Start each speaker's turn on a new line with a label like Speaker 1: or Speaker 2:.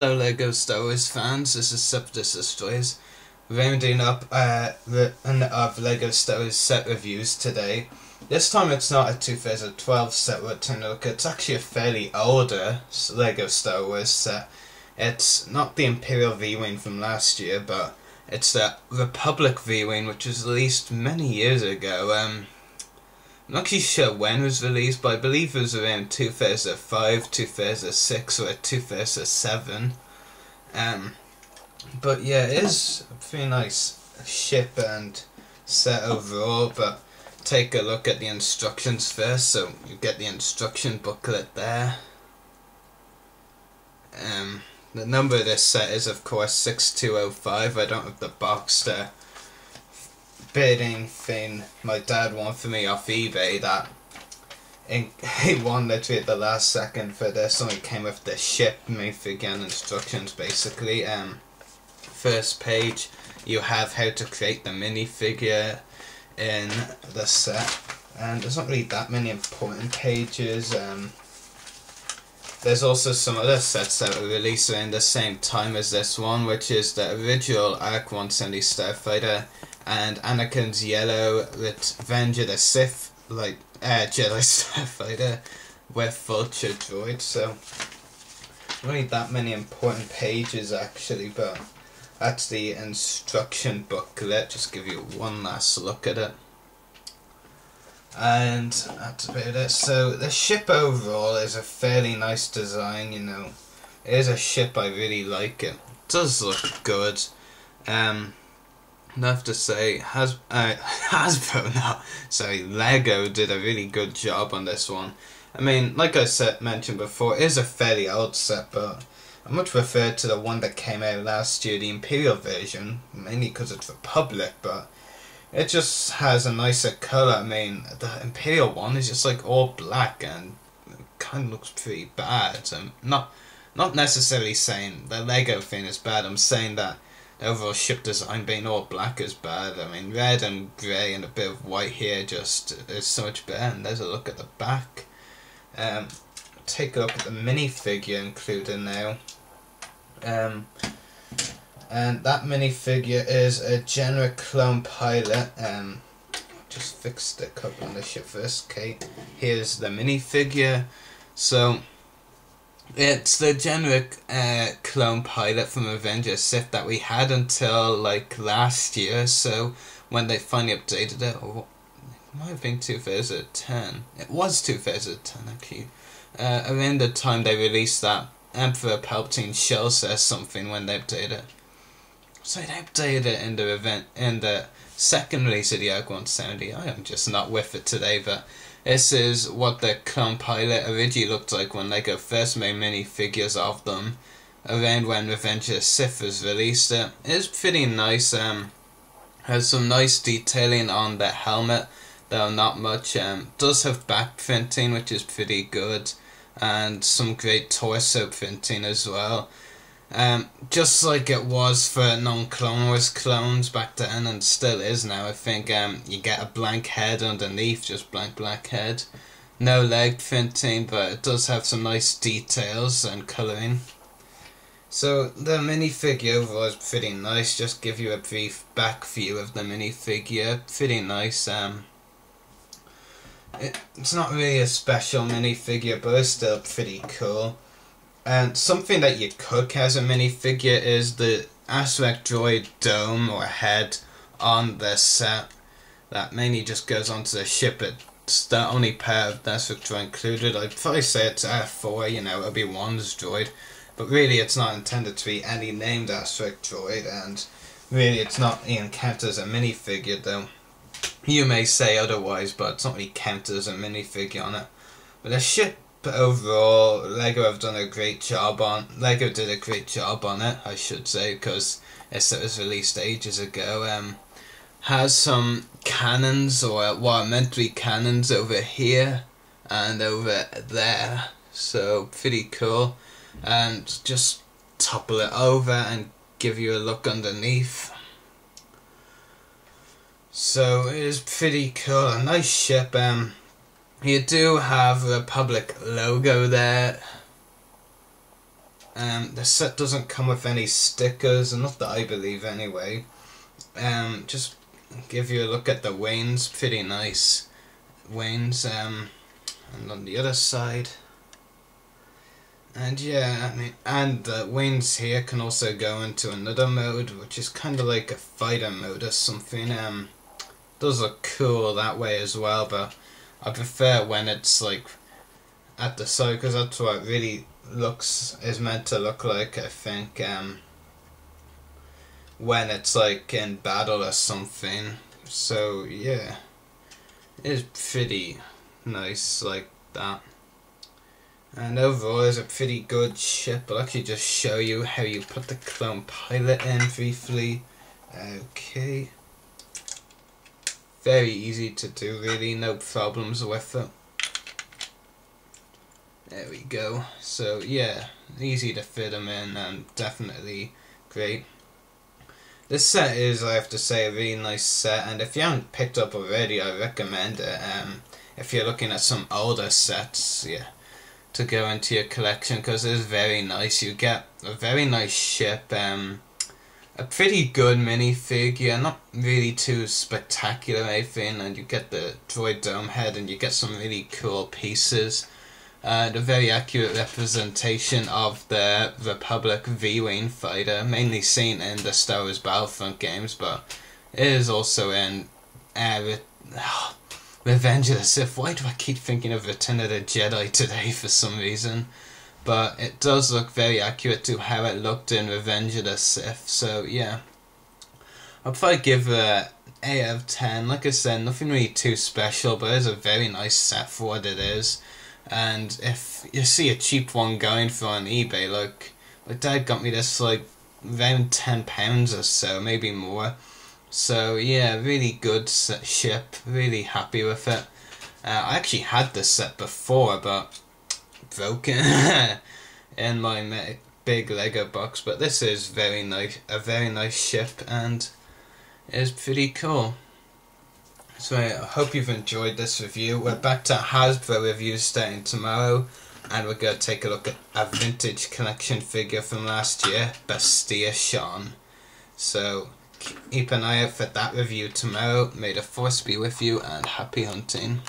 Speaker 1: Hello LEGO Star Wars fans, this is Septus Destroyers, rounding up of LEGO Star Wars set reviews today. This time it's not a 2012 set we're taking a look at, it's actually a fairly older LEGO Star Wars set. It's not the Imperial V-Wing from last year, but it's the Republic V-Wing, which was released many years ago. I'm not actually sure when it was released, but I believe it was around 2005, 2006 or 2007. But yeah, it is a pretty nice ship and set overall, but take a look at the instructions first. So you get the instruction booklet there. The number of this set is of course 6205. I don't have the box there. Bidding thing my dad won for me off eBay that he won literally at the last second for this. Only came with the ship minifigure and instructions basically. First page you have how to create the minifigure in the set, and there's not really that many important pages. There's also some other sets that were released around the same time as this one, which is the original ARC 170 Starfighter and Anakin's Yellow Revenge of the Sith Jedi Starfighter with Vulture droid. So not really that many important pages actually, but that's the instruction booklet. Just give you one last look at it. And that's about it. So the ship overall is a fairly nice design, you know. It is a ship I really like. It does look good. I have to say, Hasbro, no, sorry, LEGO did a really good job on this one. I mean, like I mentioned before, it is a fairly old set, but I much prefer to the one that came out last year, the Imperial version, mainly because it's Republic, but it just has a nicer colour. I mean, the Imperial one is just like all black and it kind of looks pretty bad. I'm not necessarily saying the LEGO thing is bad, I'm saying that the overall ship design being all black is bad. I mean, red and grey and a bit of white here just is so much better. And there's a look at the back. Take a look at the minifigure included now. And that minifigure is a General Clone Pilot. Just fix the cover on the ship first. Okay, here's the minifigure. So it's the generic clone pilot from Revenge of the Sith that we had until like last year. So when they finally updated it, or it might have been 2010. It was 2010 actually. Around the time they released that Emperor Palpatine shell says something when they updated it. So they updated it in the second release of the ARC 170. I am just not with it today, but this is what the Clone Pilot originally looked like when LEGO first made minifigures of them, around when Revenge of the Sith was released. It is pretty nice. Has some nice detailing on the helmet, though not much. Does have back printing, which is pretty good, and some great torso printing as well. Just like it was for non-Clone Wars clones back then, and still is now, I think. You get a blank head underneath, just blank black head. No leg printing, but it does have some nice details and colouring. So the minifigure overall is pretty nice. Just give you a brief back view of the minifigure. Pretty nice. It's not really a special minifigure, but it's still pretty cool. And something that you could get as a minifigure is the Aspect Droid dome or head on the set. That mainly just goes onto the ship. It's the only pair of the Aspect Droid included. I'd probably say it's F4, you know, Obi-Wan's droid. But really it's not intended to be any named Aspect Droid, and really it's not even counted as a minifigure, though you may say otherwise, but it's not really counted as a minifigure on it. But the ship overall, LEGO did a great job on it, I should say, because it was released ages ago. Has some cannons, or what are meant to be cannons, over here and over there, so pretty cool. And just topple it over and give you a look underneath. So it is pretty cool, a nice ship. You do have a Republic logo there, The set doesn't come with any stickers, not that I believe anyway. Just give you a look at the Waynes, pretty nice Waynes, and on the other side. And yeah, I mean, and the Waynes here can also go into another mode, which is kind of like a fighter mode or something. Does look cool that way as well, but I prefer when it's like at the side, because that's what it really is meant to look like, I think, when it's like in battle or something. So yeah, it's pretty nice like that. And overall it's a pretty good ship. I'll actually just show you how you put the clone pilot in briefly. Okay. Very easy to do, really, no problems with it. There we go. So yeah, easy to fit them in and definitely great. This set is, I have to say, a really nice set, and if you haven't picked up already, I recommend it. If you're looking at some older sets, yeah, to go into your collection, because it is very nice. You get a very nice ship, a pretty good minifigure, not really too spectacular or anything, and you get the droid dome head, and you get some really cool pieces. A very accurate representation of the Republic V-Wing fighter, mainly seen in the Star Wars Battlefront games, but it is also in Revenge of the Sith. Why do I keep thinking of Return of the Jedi today for some reason? But it does look very accurate to how it looked in Revenge of the Sith, so yeah. I'll probably give it an 8 out of 10. Like I said, nothing really too special, but it's a very nice set for what it is. And if you see a cheap one going for on eBay, like my dad got me this like around £10 or so, maybe more. So yeah, really good ship, really happy with it. I actually had this set before, but broken in my big Lego box. But this is very nice, a very nice ship, and it's pretty cool. So I hope you've enjoyed this review. We're back to Hasbro reviews starting tomorrow, and we're going to take a look at a vintage collection figure from last year, Bastia Sean. So keep an eye out for that review tomorrow. May the Force be with you, and happy hunting.